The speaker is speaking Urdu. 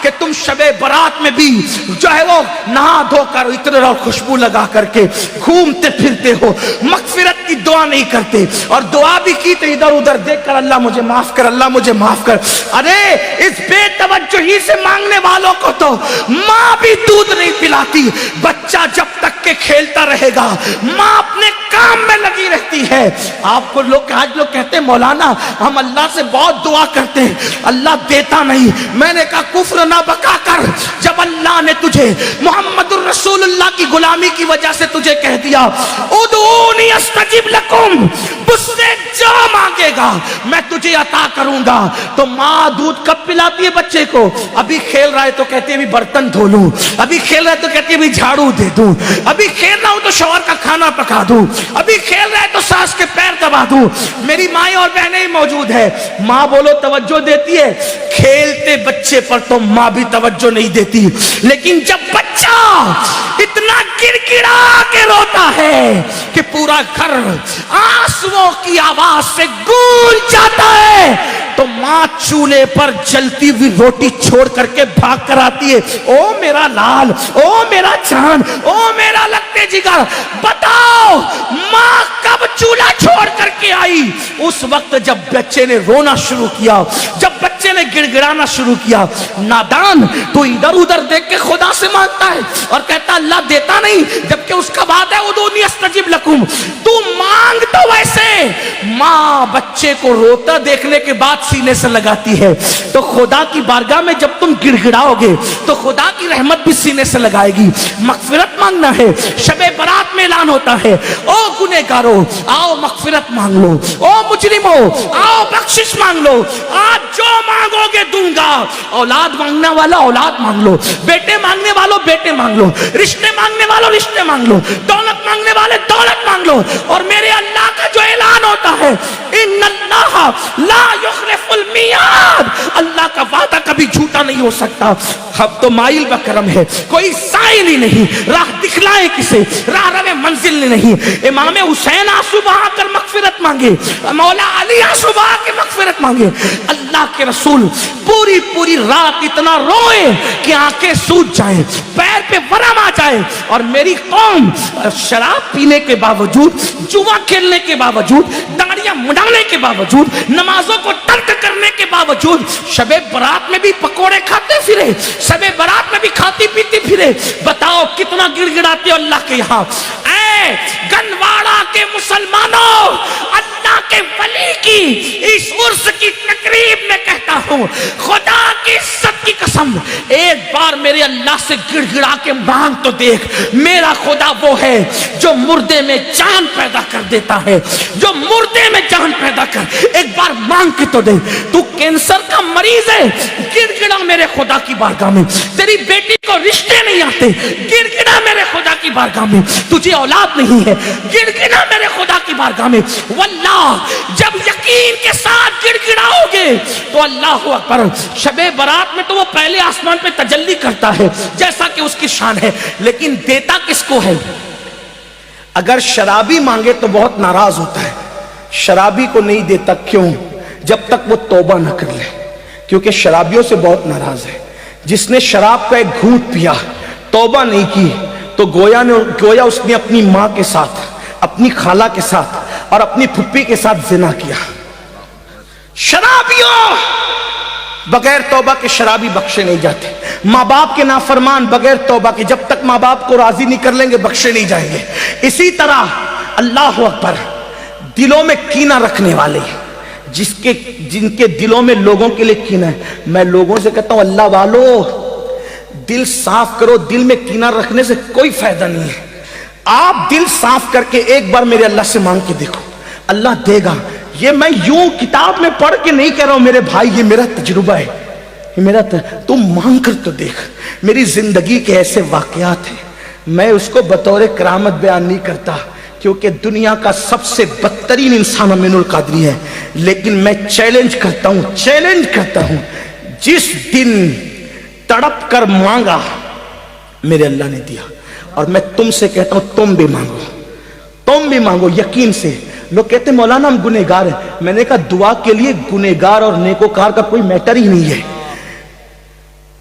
کہ تم شب برات میں بھی جو ہے وہ نہا دھو کر عطر اور خوشبو لگا کر کے گھومتے پھرتے ہو، مغفرت کی دعا نہیں کرتے، اور دعا بھی کی تو ادھر ادھر دیکھ کر اللہ مجھے معاف کر، اللہ مجھے معاف کر۔ ارے اس بے توجہی سے مانگنے والوں کو تو ماں بھی دودھ نہیں پلاتی۔ بچہ جب تک کہ کھیلتا رہے گا، ماں اپنے کام میں لگی رہتی ہے۔ آپ کو آج لوگ کہتے ہیں مولانا ہم اللہ سے بہت دعا کرتے ہیں، اللہ دیتا نہیں۔ میں نے کہا کفر نہ بکا کر، جب اللہ نے تجھے محمد الرسول اللہ کی غلامی کی وجہ سے تجھے کہہ دیا ادعونی استجب لکم، مجھ سے جو مانگے گا میں تجھے عطا کروں گا، تو ماں دودھ کب پلاتی ہے بچے کو؟ ابھی کھیل رہا ہے تو کہتی ہے ابھی برتن دھو لوں، ابھی کھیل رہا ہے تو کہتی ہے ابھی جھاڑو دے دوں، ابھی کھیل رہا ہوں تو شوہر کا کھانا پکا دوں، ابھی کھیل رہا ہے تو ساس کے پیر دبا دوں۔ میری مائیں اور بہنیں موجود ہے، ماں بولو توجہ دیتی ہے، کھیلتے بچے پر تو ماں بھی توجہ نہیں دیتی، لیکن جب بچہ اتنا گر گڑا کے روتا ہے کہ پورا گھر آنسوؤں کی آواز سے گونج جاتا ہے، تو ماں چولہے پر جلتی ہوئی روٹی چھوڑ کر کے بھاگ کر آتی ہے، او میرا لال، او میرا چاند، او میرا لگتے جگر، بتاؤ ماں کب چولہا چھوڑ کر کے آئی؟ اس وقت جب بچے نے رونا شروع کیا، جب بچے نے گڑ گڑانا شروع کیا۔ نادان تو ادھر ادھر دیکھ کے خدا سے مانگتا ہے اور کہتا اللہ دیتا نہیں، جبکہ اس کا بات ہے ادعونی استجب لکم، تو مانگ تو ویسے۔ ماں بچے کو روتا دیکھنے کے بعد سینے سے لگاتی ہے، تو خدا کی بارگاہ میں جب تم گڑ گڑاؤ گے تو خدا کی رحمت بھی سینے سے لگائے گی۔ مغفرت مانگنا ہے، شب برات میں اعلان ہوتا ہے او گنہگارو آؤ مغفرت مانگ لو، او مجرمو آؤ بخشش مانگ لو، آج جو مانگو گے دوں گا۔ اولاد مانگنے والا اولاد مانگ لو، بیٹے مانگنے والوں بیٹے مانگ لو، رشتے مانگنے والوں رشتے مانگ لو، دولت مانگنے والے دولت مانگ لو، اور میرے اللہ کا جو اعلان ہوتا ہے ان اللہ لا یخلف المیعاد، اللہ کا وعدہ کبھی جھوٹا نہیں ہو سکتا۔ اب تو مائل بکرم ہے، کوئی سائل ہی نہیں، راہ دکھلائے کسے، راہ رو منزل نہیں۔ امام حسین آنسو بہا کر مغفرت مانگے، مولا علی آنسو بہا کے مغفرت مانگے، اللہ کے رسول پوری پوری رات اتنا روئے کہ آنکھیں سوج جائیں، پیر پہ ورم آ جائے، اور میری قوم شراب پینے کے باوجود، جوا کھیلنے کے باوجود، داڑیاں مڈانے کے باوجود، نمازوں کو ترک کرنے کے باوجود شب برات میں بھی پکوڑے کھاتے پھرے، شب برات میں بھی کھاتی پیتی پھرے۔ بتاؤ کتنا گڑ گڑاتے ہو اللہ کے یہاں۔ اے گنواڑا کے مسلمانوں، اللہ کے ولی کی اس عرس کی تقریب میں کہتا ہوں خدا کی عزت کی قسم، ایک بار میرے اللہ سے گڑ گڑا کے مانگ تو دیکھ۔ میرا خدا وہ ہے جو مردے میں جان پیدا کر دیتا ہے، جو مردے میں جان پیدا کر، ایک بار مانگ کے تو دے۔ تو کینسر کا مریض ہے، گڑ گڑا میرے خدا کی بارگاہ میں۔ تیری بیٹی کو رشتے نہیں آتے، گڑ گڑا میرے خدا کی بارگاہ میں۔ تجھے اولاد نہیں ہے، گڑ گڑا میرے خدا کی بارگاہ میں۔ واللہ جب یقین کے ساتھ گڑ گڑاؤ گے تو اللہ اکبر، شب برات میں تو وہ پہلے آسمان پہ تجلی کرتا ہے جیسا کہ اس کی شان ہے، لیکن دیتا کس کو ہے؟ اگر شرابی مانگے تو بہت ناراض ہوتا ہے، شرابی کو نہیں دیتا، کیوں؟ جب تک وہ توبہ نہ کر لے، کیونکہ شرابیوں سے بہت ناراض ہے۔ جس نے شراب کا ایک گھونٹ پیا، توبہ نہیں کی، تو گویا اس نے اپنی ماں کے ساتھ، اپنی خالہ کے ساتھ اور اپنی پھپھی کے ساتھ زنا کیا۔ شرابیوں بغیر توبہ کے شرابی بخشے نہیں جاتے، ماں باپ کے نافرمان بغیر توبہ کے جب تک ماں باپ کو راضی نہیں کر لیں گے بخشے نہیں جائیں گے۔ اسی طرح اللہ اکبر، دلوں میں کینہ رکھنے والے، جن کے دلوں میں لوگوں کے لیے کینہ ہے، میں لوگوں سے کہتا ہوں اللہ والو دل صاف کرو، دل میں کینہ رکھنے سے کوئی فائدہ نہیں ہے۔ آپ دل صاف کر کے ایک بار میرے اللہ سے مانگ کے دیکھو، اللہ دے گا۔ یہ میں یوں کتاب میں پڑھ کے نہیں کہہ رہا ہوں میرے بھائی، یہ میرا تجربہ ہے، یہ میرا تم مانگ کر تو دیکھ۔ میری زندگی کے ایسے واقعات ہیں، میں اس کو بطور کرامت بیان نہیں کرتا کیونکہ دنیا کا سب سے بدترین انسان امین القادری ہے، لیکن میں چیلنج کرتا ہوں جس دن تڑپ کر مانگا میرے اللہ نے دیا۔ اور میں تم سے کہتا ہوں تم بھی مانگو یقین سے۔ لوگ کہتے ہیں مولانا ہم گنہگار ہیں، میں نے کہا دعا کے لیے گنہگار اور نیکوکار کا کوئی میٹر ہی نہیں ہے۔